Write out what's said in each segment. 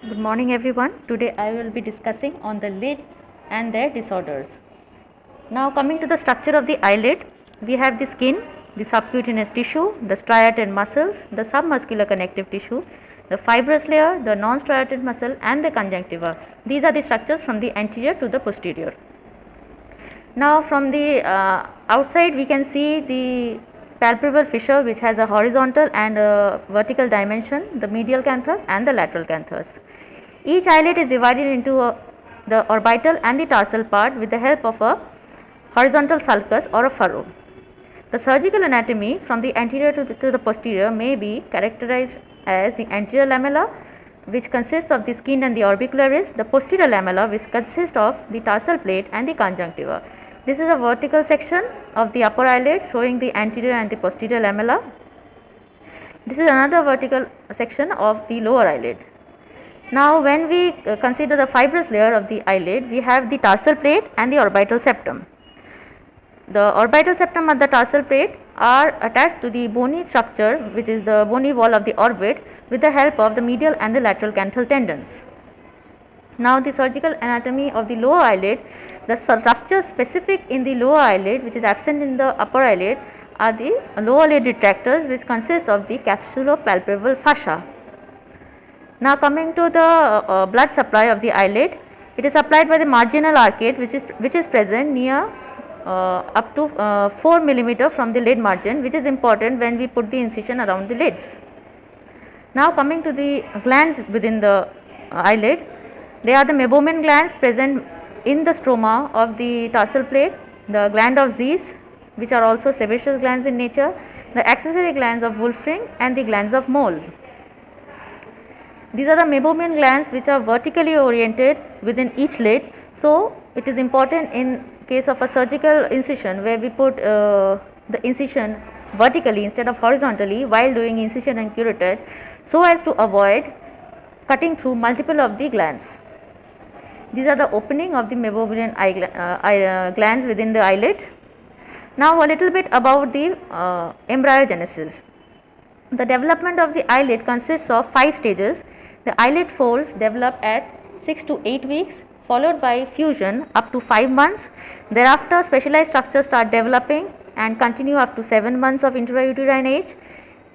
Good morning everyone. Today I will be discussing on the lids and their disorders. Now coming to the structure of the eyelid, we have the skin, the subcutaneous tissue, the striated muscles, the submuscular connective tissue, the fibrous layer, the non-striated muscle and the conjunctiva. These are the structures from the anterior to the posterior. Now from the outside we can see the palpebral fissure which has a horizontal and a vertical dimension, the medial canthus and the lateral canthus. Each eyelid is divided into the orbital and the tarsal part with the help of a horizontal sulcus or a furrow. The surgical anatomy from the anterior to the posterior may be characterized as the anterior lamella, which consists of the skin and the orbicularis, the posterior lamella which consists of the tarsal plate and the conjunctiva. This is a vertical section of the upper eyelid showing the anterior and the posterior lamella. This is another vertical section of the lower eyelid. Now when we consider the fibrous layer of the eyelid, we have the tarsal plate and the orbital septum. The orbital septum and the tarsal plate are attached to the bony structure which is the bony wall of the orbit with the help of the medial and the lateral canthal tendons. Now the surgical anatomy of the lower eyelid, the structure specific in the lower eyelid which is absent in the upper eyelid are the lower lid retractors which consist of the capsulopalpebral fascia. Now coming to the blood supply of the eyelid, it is supplied by the marginal arcade which is present near up to 4 millimeter from the lid margin, which is important when we put the incision around the lids. Now coming to the glands within the eyelid, they are the meibomian glands present in the stroma of the tarsal plate, the gland of Zeiss which are also sebaceous glands in nature, the accessory glands of Wolfring and the glands of Mole. These are the meibomian glands which are vertically oriented within each lid. So it is important in case of a surgical incision where we put the incision vertically instead of horizontally while doing incision and curettage, so as to avoid cutting through multiple of the glands. These are the opening of the meibomian glands within the eyelid. Now a little bit about the embryogenesis. The development of the eyelid consists of 5 stages. The eyelid folds develop at 6 to 8 weeks, followed by fusion up to 5 months. Thereafter specialized structures start developing and continue up to 7 months of intrauterine age.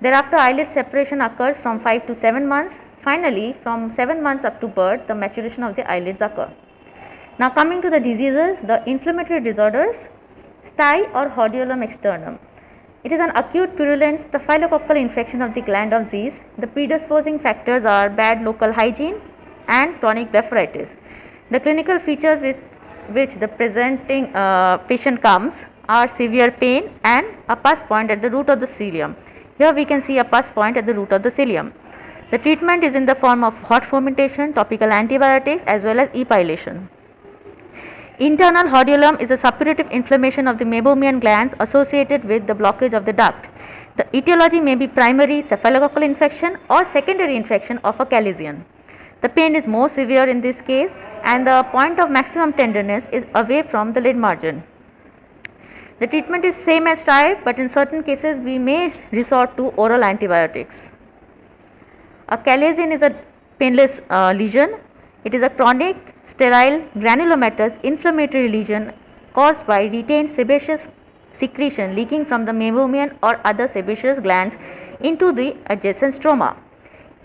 Thereafter eyelid separation occurs from 5 to 7 months. Finally from 7 months up to birth the maturation of the eyelids occur. Now coming to the diseases, the inflammatory disorders, STI or hordeolum externum. It is an acute purulent staphylococcal infection of the gland of Zeiss. The predisposing factors are bad local hygiene and chronic blepharitis. The clinical features with which the presenting patient comes are severe pain and a pus point at the root of the cilium. Here we can see a pus point at the root of the cilium. The treatment is in the form of hot fomentation, topical antibiotics as well as epilation. Internal hordeolum is a suppurative inflammation of the meibomian glands associated with the blockage of the duct. The etiology may be primary staphylococcal infection or secondary infection of a chalazion. The pain is more severe in this case and the point of maximum tenderness is away from the lid margin. The treatment is same as STI, but in certain cases we may resort to oral antibiotics. A chalazion is a painless lesion. It is a chronic, sterile, granulomatous inflammatory lesion caused by retained sebaceous secretion leaking from the meibomian or other sebaceous glands into the adjacent stroma.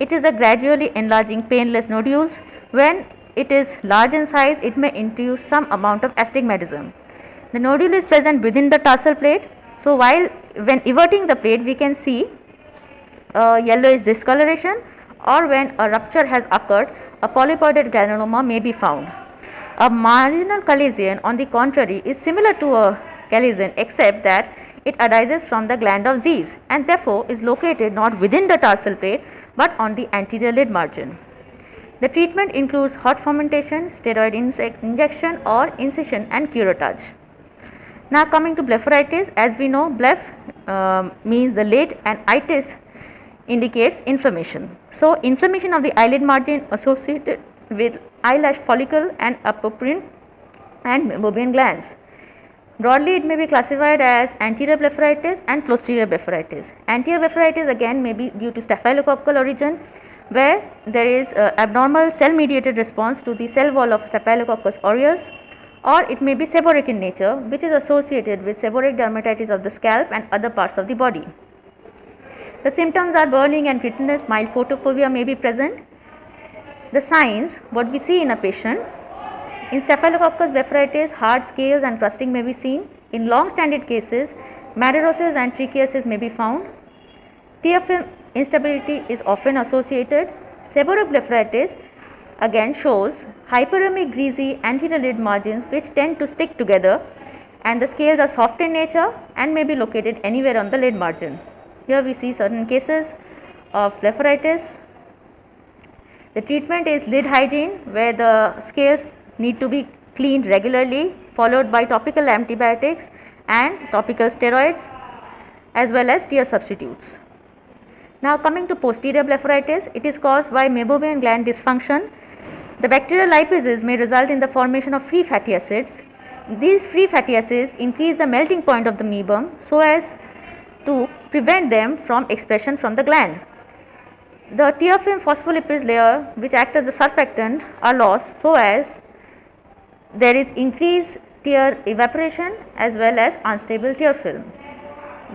It is a gradually enlarging painless nodules. When it is large in size, it may induce some amount of astigmatism. The nodule is present within the tarsal plate. So while when everting the plate, we can see yellowish discoloration, or when a rupture has occurred, a polypoidal granuloma may be found. A marginal chalazion on the contrary is similar to a chalazion except that it arises from the gland of Zeiss and therefore is located not within the tarsal plate but on the anterior lid margin. The treatment includes hot fomentation, steroid injection or incision and curettage. Now coming to blepharitis, as we know bleph means the lid and itis indicates inflammation. So inflammation of the eyelid margin associated with eyelash follicle and apocrine and meibomian glands. Broadly it may be classified as anterior blepharitis and posterior blepharitis. Anterior blepharitis again may be due to staphylococcal origin, where there is abnormal cell mediated response to the cell wall of Staphylococcus aureus, or it may be seborrheic in nature, which is associated with seborrheic dermatitis of the scalp and other parts of the body. The symptoms are burning and grittiness, mild photophobia may be present. The signs, what we see in a patient: in Staphylococcus blepharitis, hard scales and crusting may be seen. In long-standing cases, madarosis and trichiasis may be found. Tear film instability is often associated. Seborrheic blepharitis again shows hyperemic greasy anterior lid margins which tend to stick together, and the scales are soft in nature and may be located anywhere on the lid margin. Here we see certain cases of blepharitis. The treatment is lid hygiene, where the scales need to be cleaned regularly, followed by topical antibiotics and topical steroids, as well as tear substitutes. Now coming to posterior blepharitis, it is caused by meibomian gland dysfunction. The bacterial lipases may result in the formation of free fatty acids. These free fatty acids increase the melting point of the meibum so as to prevent them from expression from the gland. The tear film phospholipids layer, which act as a surfactant, are lost so as there is increased tear evaporation as well as unstable tear film.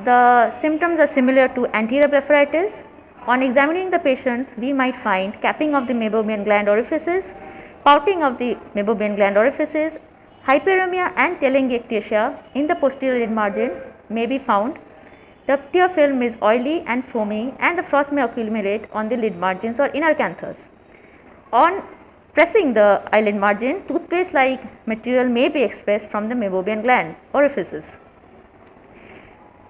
The symptoms are similar to anterior blepharitis. On examining the patients, we might find capping of the meibomian gland orifices, pouting of the meibomian gland orifices, hyperemia and telangiectasia in the posterior lid margin may be found. The tear film is oily and foamy, and the froth may accumulate on the lid margins or inner canthus. On pressing the eyelid margin, toothpaste like material may be expressed from the meibomian gland orifices.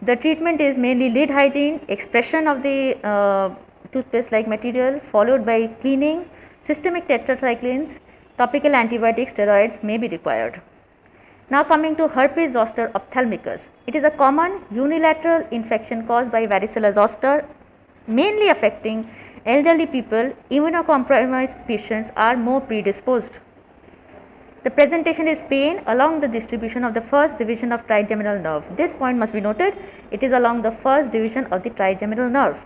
The treatment is mainly lid hygiene, expression of the toothpaste like material, followed by cleaning. Systemic tetracyclines, topical antibiotic steroids may be required. Now coming to herpes zoster ophthalmicus. It is a common unilateral infection caused by varicella zoster, mainly affecting elderly people. Immunocompromised patients are more predisposed. The presentation is pain along the distribution of the first division of trigeminal nerve. This point must be noted, it is along the first division of the trigeminal nerve.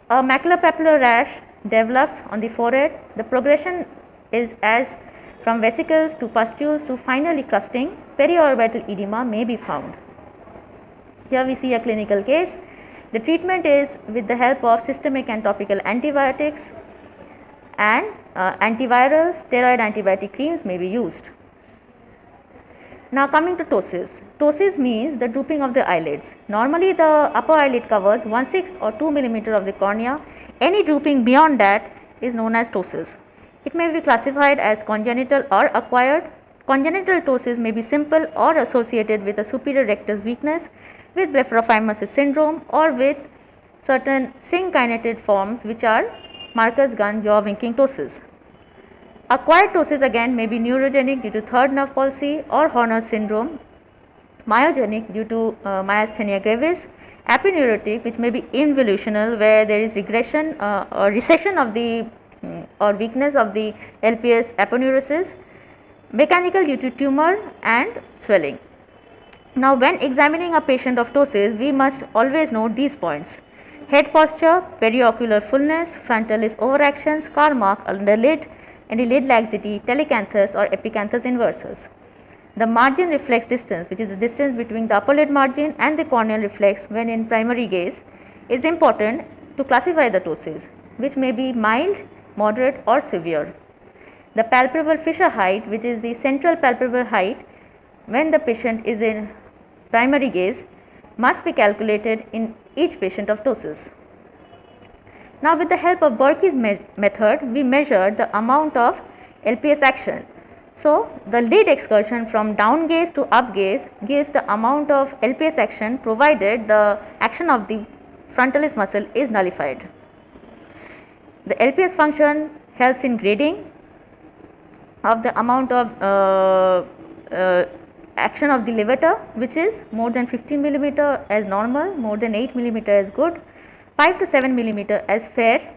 A maculopapular rash develops on the forehead. The progression is as from vesicles to pustules to finally crusting. Periorbital edema may be found. Here we see a clinical case. The treatment is with the help of systemic and topical antibiotics, and antiviral steroid antibiotic creams may be used. Now coming to ptosis. Ptosis means the drooping of the eyelids. Normally the upper eyelid covers 1/6 or 2 mm of the cornea. Any drooping beyond that is known as ptosis. It may be classified as congenital or acquired. Congenital ptosis may be simple or associated with a superior rectus weakness, with blepharophimosis syndrome, or with certain syncytial forms which are Marcus-Gunn jaw winking ptosis. Acquired ptosis again may be neurogenic due to third nerve palsy or Horner syndrome, myogenic due to myasthenia gravis, epinuretic which may be involutional where there is regression or recession of the or weakness of the LPS aponeurosis, mechanical due to tumor and swelling. Now when examining a patient of ptosis, we must always note these points: head posture, periocular fullness, frontalis overaction, scar mark under lid, any lid laxity, telecanthus or epicanthus inversus. The margin reflex distance, which is the distance between the upper lid margin and the corneal reflex when in primary gaze, is important to classify the ptosis, which may be mild, moderate or severe. The palpebral fissure height, which is the central palpebral height when the patient is in primary gaze, must be calculated in each patient of ptosis. Now with the help of Burki's method, we measure the amount of LPS action. So the lid excursion from down gaze to up gaze gives the amount of LPS action provided the action of the frontalis muscle is nullified. The LPS function helps in grading of the amount of action of the levator, which is more than 15 mm as normal, more than 8 mm as good, 5 to 7 mm as fair,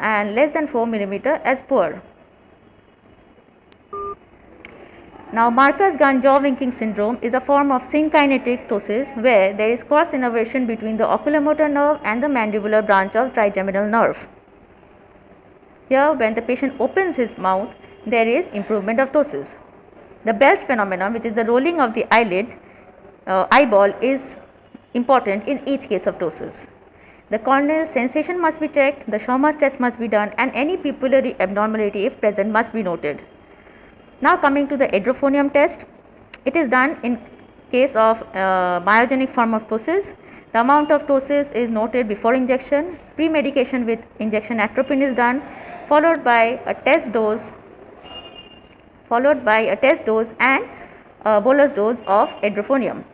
and less than 4 mm as poor. Now, Marcus-Ganjow-Winking syndrome is a form of synkinetic ptosis where there is cross innervation between the oculomotor nerve and the mandibular branch of trigeminal nerve. Here, when the patient opens his mouth, there is improvement of ptosis. The Bell's phenomenon, which is the rolling of the eyeball, is important in each case of ptosis. The corneal sensation must be checked, the Schirmer's test must be done, and any pupillary abnormality, if present, must be noted. Now, coming to the hydrophonium test, it is done in case of myogenic form of ptosis. The amount of ptosis is noted before injection. Pre-medication with injection atropine is done, followed by a test dose and a bolus dose of hydrophonium.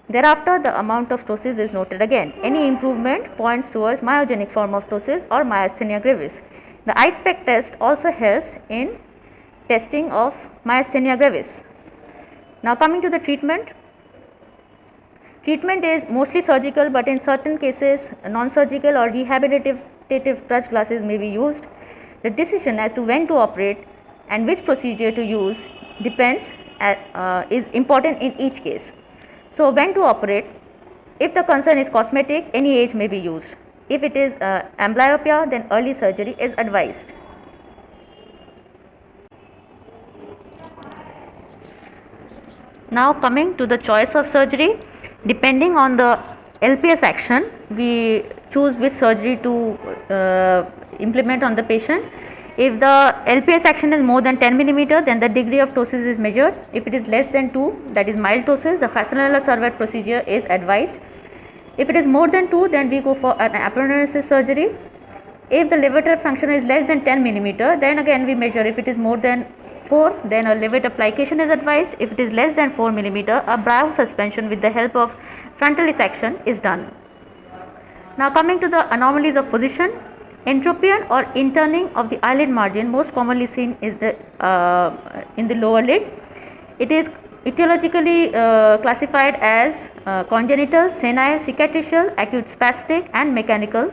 Thereafter, the amount of ptosis is noted again. Any improvement points towards myogenic form of ptosis or myasthenia gravis. The eye-spec test also helps in testing of myasthenia gravis. Now, coming to the treatment. Treatment is mostly surgical, but in certain cases non-surgical or rehabilitative touch glasses may be used. The decision as to when to operate and which procedure to use depends is important in each case. So, when to operate, if the concern is cosmetic, any age may be used. If it is amblyopia, then early surgery is advised. Now, coming to the choice of surgery, depending on the LPS action, we choose which surgery to implement on the patient. If the LPS action is more than 10 millimeter, then the degree of ptosis is measured. If it is less than 2, that is mild ptosis, the Fassonella Servet procedure is advised. If it is more than 2, then we go for an aponeurosis surgery. If the levator function is less than 10 millimeter, then again we measure. If it is more than 4, then a levator plication is advised. If it is less than 4 millimeter, a brow suspension with the help of frontal dissection is done. Now, coming to the anomalies of position, entropion or interning of the eyelid margin most commonly seen is in the lower lid. It is etiologically classified as congenital, senile, cicatricial, acute spastic and mechanical.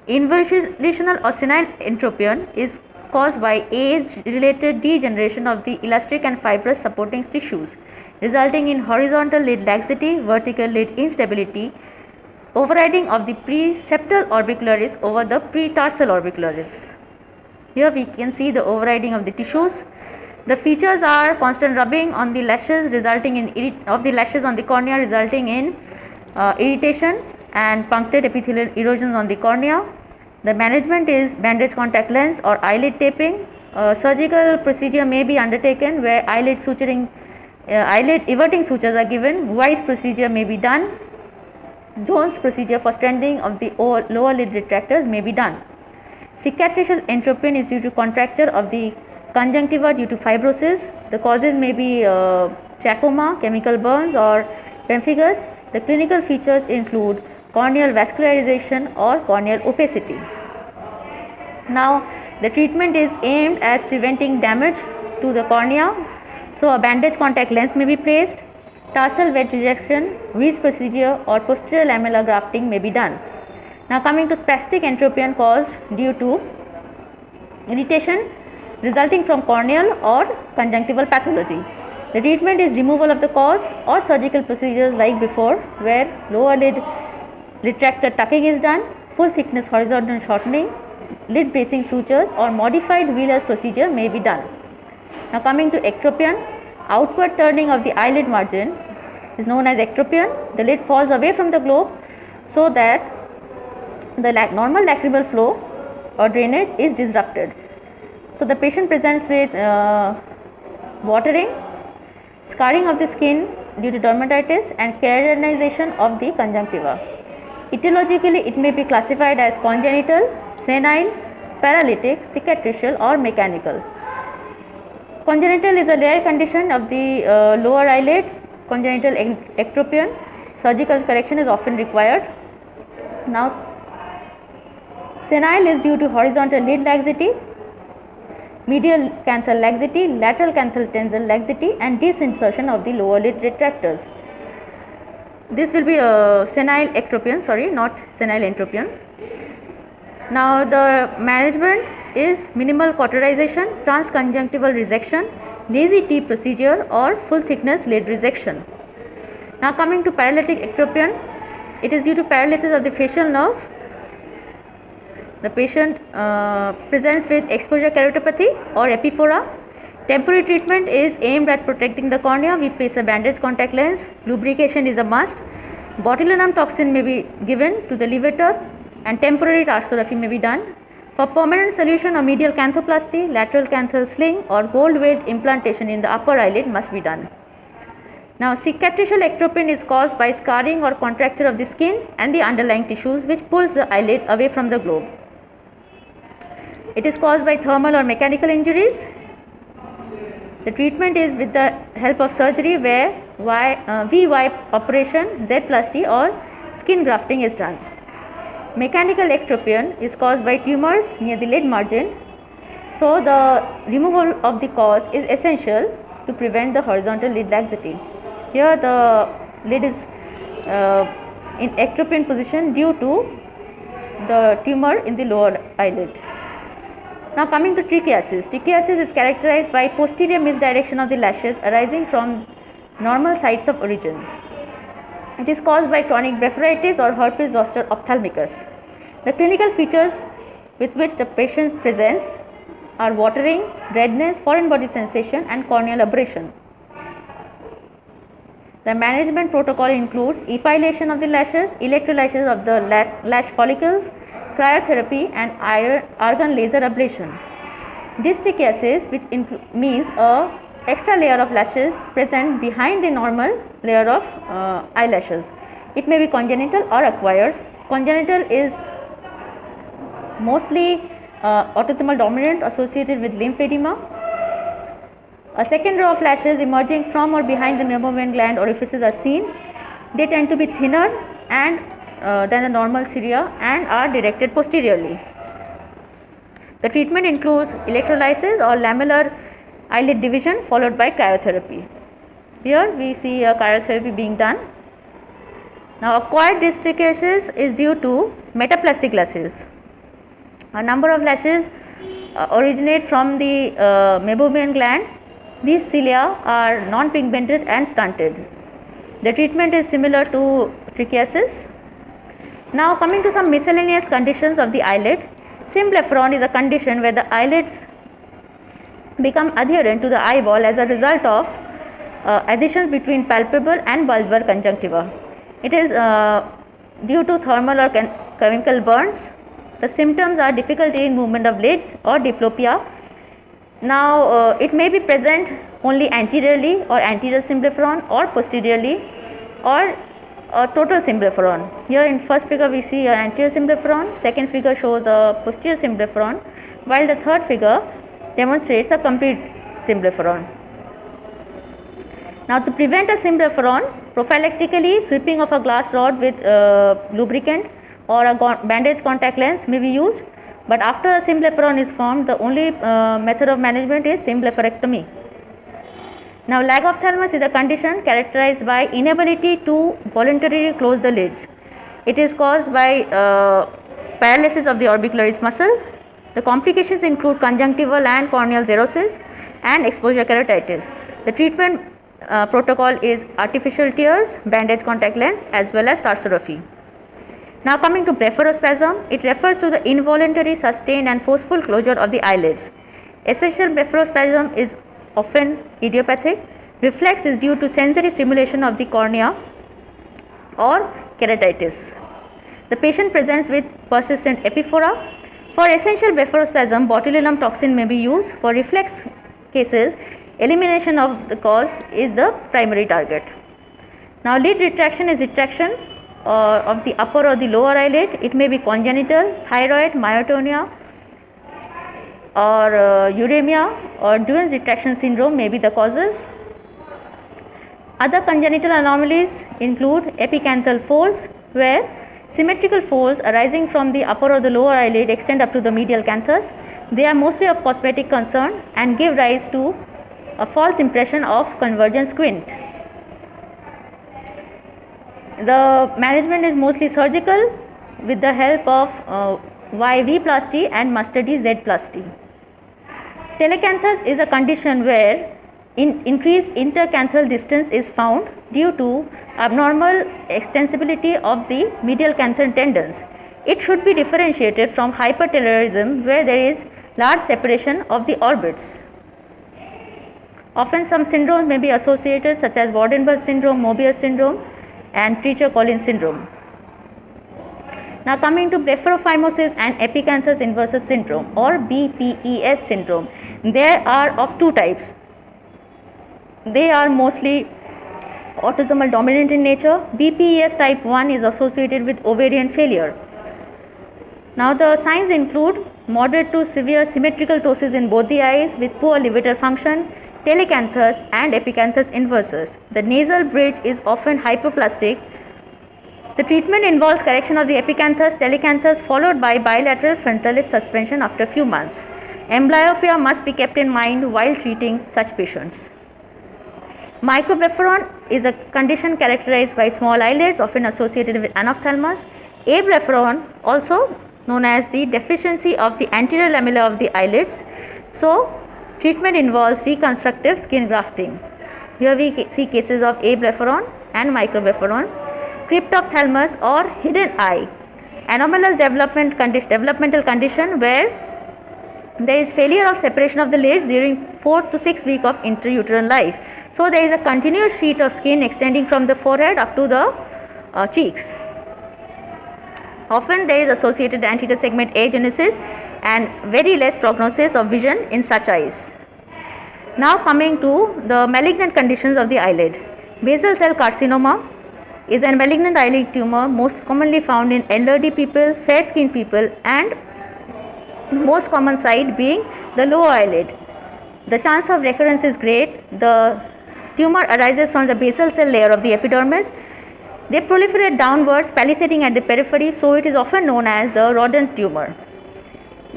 Involutional or senile entropion is caused by age-related degeneration of the elastic and fibrous supporting tissues, resulting in horizontal lid laxity, vertical lid instability, overriding of the preseptal orbicularis over the pretarsal orbicularis. Here we can see the overriding of the tissues. The features are constant rubbing on the lashes resulting in of the lashes on the cornea, resulting in irritation and punctate epithelial erosions on the cornea. The management is bandage contact lens or eyelid taping. Surgical procedure may be undertaken where eyelid suturing, eyelid everting sutures are given. Weiss procedure may be done. Jones procedure for strengthening of the lower lid retractors may be done. Cicatricial entropion is due to contracture of the conjunctiva due to fibrosis. The causes may be trachoma, chemical burns or pemphigus. The clinical features include corneal vascularization or corneal opacity. Now, the treatment is aimed at preventing damage to the cornea. So, a bandage contact lens may be placed. Tarsal wedge rejection, Weiss procedure or posterior lamellar grafting may be done. Now, coming to spastic entropion caused due to irritation resulting from corneal or conjunctival pathology. The treatment is removal of the cause or surgical procedures like before, where lower lid retractor tucking is done, full thickness horizontal shortening, lid bracing sutures or modified Wheeler's procedure may be done. Now, coming to ectropion, outward turning of the eyelid margin is known as ectropion. The lid falls away from the globe so that the normal lacrimal flow or drainage is disrupted. So, the patient presents with watering, scarring of the skin due to dermatitis and keratinization of the conjunctiva. Etiologically, it may be classified as congenital, senile, paralytic, cicatricial or mechanical. Congenital is a rare condition of the lower eyelid. Congenital ectropion, surgical correction is often required. Now, senile is due to horizontal lid laxity, medial canthal laxity, lateral canthal tensile laxity and disinsertion of the lower lid retractors. This will be a senile ectropion, not senile entropion. Now the management is minimal cauterization, transconjunctival resection, lazy T procedure or full thickness lid resection. Now coming to paralytic ectropion, it is due to paralysis of the facial nerve. The patient presents with exposure keratopathy or epiphora. Temporary treatment is aimed at protecting the cornea. We place a bandage contact lens. Lubrication is a must. Botulinum toxin may be given to the levator and temporary tarsorrhaphy may be done. For permanent solution, a medial canthoplasty, lateral canthal sling or gold weight implantation in the upper eyelid must be done. Now, cicatricial ectropion is caused by scarring or contracture of the skin and the underlying tissues which pulls the eyelid away from the globe. It is caused by thermal or mechanical injuries. The treatment is with the help of surgery where V-wipe operation, Z-plasty or skin grafting is done. Mechanical ectropion is caused by tumors near the lid margin. So, the removal of the cause is essential to prevent the horizontal lid laxity. Here the lid is in ectropion position due to the tumor in the lower eyelid. Now coming to trichiasis. Trichiasis is characterized by posterior misdirection of the lashes arising from normal sites of origin. It is caused by chronic blepharitis or herpes zoster ophthalmicus. The clinical features with which the patient presents are watering, redness, foreign body sensation and corneal abrasion. The management protocol includes epilation of the lashes, electrolysis of the lash follicles, cryotherapy and argon laser ablation. Dystrichiasis, which means a extra layer of lashes present behind the normal layer of eyelashes. It may be congenital or acquired. Congenital is mostly autosomal dominant associated with lymphedema. A second row of lashes emerging from or behind the meibomian gland orifices are seen. They tend to be thinner and than the normal cilia and are directed posteriorly. The treatment includes electrolysis or lamellar eyelid division followed by cryotherapy. Here we see a cryotherapy being done. Now acquired dystrichiasis is due to metaplastic lashes. A number of lashes originate from the meibomian gland. These cilia are non-pigmented and stunted. The treatment is similar to trichiasis. Now coming to some miscellaneous conditions of the eyelid. Symblepharon is a condition where the eyelids become adherent to the eyeball as a result of adhesions between palpebral and bulbar conjunctiva. It is due to thermal or chemical burns. The symptoms are difficulty in movement of lids or diplopia. Now it may be present only anteriorly or anterior symblepharon or posteriorly or total symblepharon. Here in first figure we see an anterior symblepharon, second figure shows a posterior symblepharon, while the third figure demonstrates a complete symblepharon. Now to prevent a symblepharon, prophylactically sweeping of a glass rod with lubricant or a bandage contact lens may be used, but after a symblepharon is formed, the only method of management is symblepharectomy. Now lagophthalmos is a condition characterized by inability to voluntarily close the lids. It is caused by paralysis of the orbicularis muscle. The complications include conjunctival and corneal xerosis and exposure keratitis. The treatment protocol is artificial tears, bandage contact lens as well as tarsorrhaphy. Now coming to blepharospasm, it refers to the involuntary, sustained and forceful closure of the eyelids. Essential blepharospasm is often idiopathic. Reflex is due to sensory stimulation of the cornea or keratitis. The patient presents with persistent epiphora. For essential blepharospasm, botulinum toxin may be used. For reflex cases, elimination of the cause is the primary target. Now lid retraction is retraction of the upper or the lower eyelid. It may be congenital, thyroid, myotonia or uremia or Duane's retraction syndrome may be the causes. Other congenital anomalies include epicanthal folds, where symmetrical folds arising from the upper or the lower eyelid extend up to the medial canthus. They are mostly of cosmetic concern and give rise to a false impression of convergent squint. The management is mostly surgical with the help of YV+T and mustardy Z+T. Telecanthus is a condition where increased intercanthal distance is found due to abnormal extensibility of the medial canthal tendons. It should be differentiated from hypertelorism, where there is large separation of the orbits. Often some syndromes may be associated, such as Waardenburg syndrome, Mobius syndrome and Treacher-Collins syndrome. Now coming to blepharophimosis and epicanthus inversus syndrome or BPES syndrome. There are of two types. They are mostly autosomal dominant in nature. BPES type 1 is associated with ovarian failure. Now the signs include moderate to severe symmetrical ptosis in both the eyes with poor levator function, telecanthus and epicanthus inversus. The nasal bridge is often hypoplastic. The treatment involves correction of the epicanthus, telecanthus followed by bilateral frontalis suspension after a few months. Amblyopia must be kept in mind while treating such patients. Microblepharon is a condition characterized by small eyelids often associated with anophthalmos. Ablepharon, also known as the deficiency of the anterior lamella of the eyelids. So, treatment involves reconstructive skin grafting. Here we see cases of ablepharon and microblepharon. Cryptophthalmos or hidden eye, anomalous developmental condition where there is failure of separation of the lids during 4 to 6 weeks of intrauterine life. So, there is a continuous sheet of skin extending from the forehead up to the cheeks. Often there is associated anterior segment agenesis and very less prognosis of vision in such eyes. Now coming to the malignant conditions of the eyelid. Basal cell carcinoma is a malignant eyelid tumor most commonly found in elderly people, fair skinned people and most common site being the lower eyelid. The chance of recurrence is great. The tumor arises from the basal cell layer of the epidermis. They proliferate downwards, palisading at the periphery, so it is often known as the rodent tumor.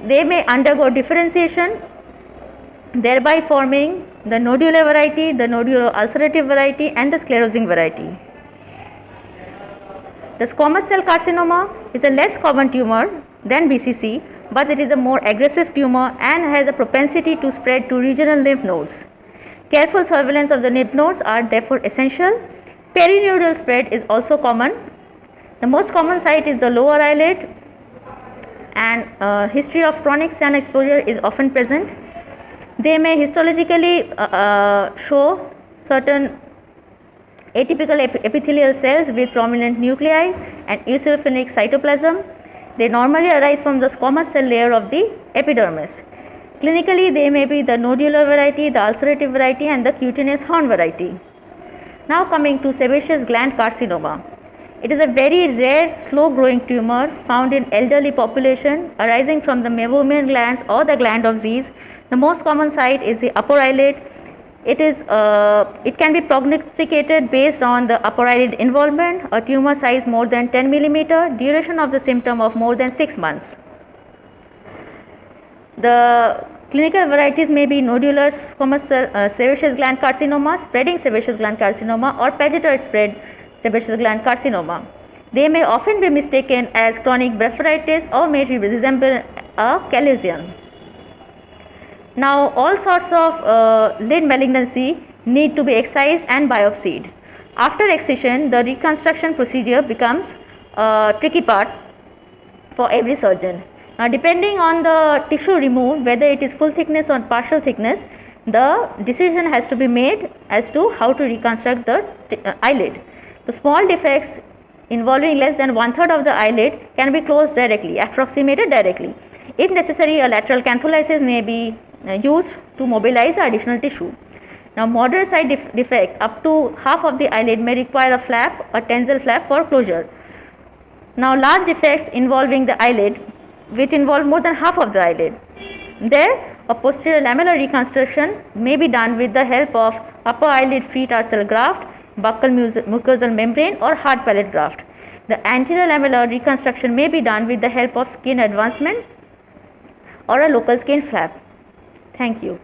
They may undergo differentiation, thereby forming the nodular variety, the nodular ulcerative variety and the sclerosing variety. The squamous cell carcinoma is a less common tumor than BCC, but it is a more aggressive tumor and has a propensity to spread to regional lymph nodes. Careful surveillance of the lymph nodes are therefore essential. Perinodal spread is also common. The most common site is the lower eyelid and history of chronic sun exposure is often present. They may histologically show certain atypical epithelial cells with prominent nuclei and eosinophilic cytoplasm. They normally arise from the squamous cell layer of the epidermis. Clinically, they may be the nodular variety, the ulcerative variety and the cutaneous horn variety. Now coming to sebaceous gland carcinoma. It is a very rare slow growing tumor found in elderly population arising from the meibomian glands or the gland of Zeiss. The most common site is the upper eyelid. It can be prognosticated based on the upper eyelid involvement, a tumor size more than 10 mm, duration of the symptom of more than 6 months. The clinical varieties may be nodular squamous sebaceous gland carcinoma, spreading sebaceous gland carcinoma or pagetoid spread sebaceous gland carcinoma. They may often be mistaken as chronic blepharitis or may resemble a chalazion. Now, all sorts of lid malignancy need to be excised and biopsied. After excision, the reconstruction procedure becomes a tricky part for every surgeon. Now, depending on the tissue removed, whether it is full thickness or partial thickness, the decision has to be made as to how to reconstruct the eyelid. The small defects involving less than 1/3 of the eyelid can be closed directly, approximated directly. If necessary, a lateral cantholysis may be used to mobilize the additional tissue. Now, moderate side defect up to half of the eyelid may require a flap, a tensile flap for closure. Now, large defects involving the eyelid, which involve more than half of the eyelid, there a posterior lamellar reconstruction may be done with the help of upper eyelid free tarsal graft, buccal mucosal membrane or hard palate graft. The anterior lamellar reconstruction may be done with the help of skin advancement or a local skin flap. Thank you.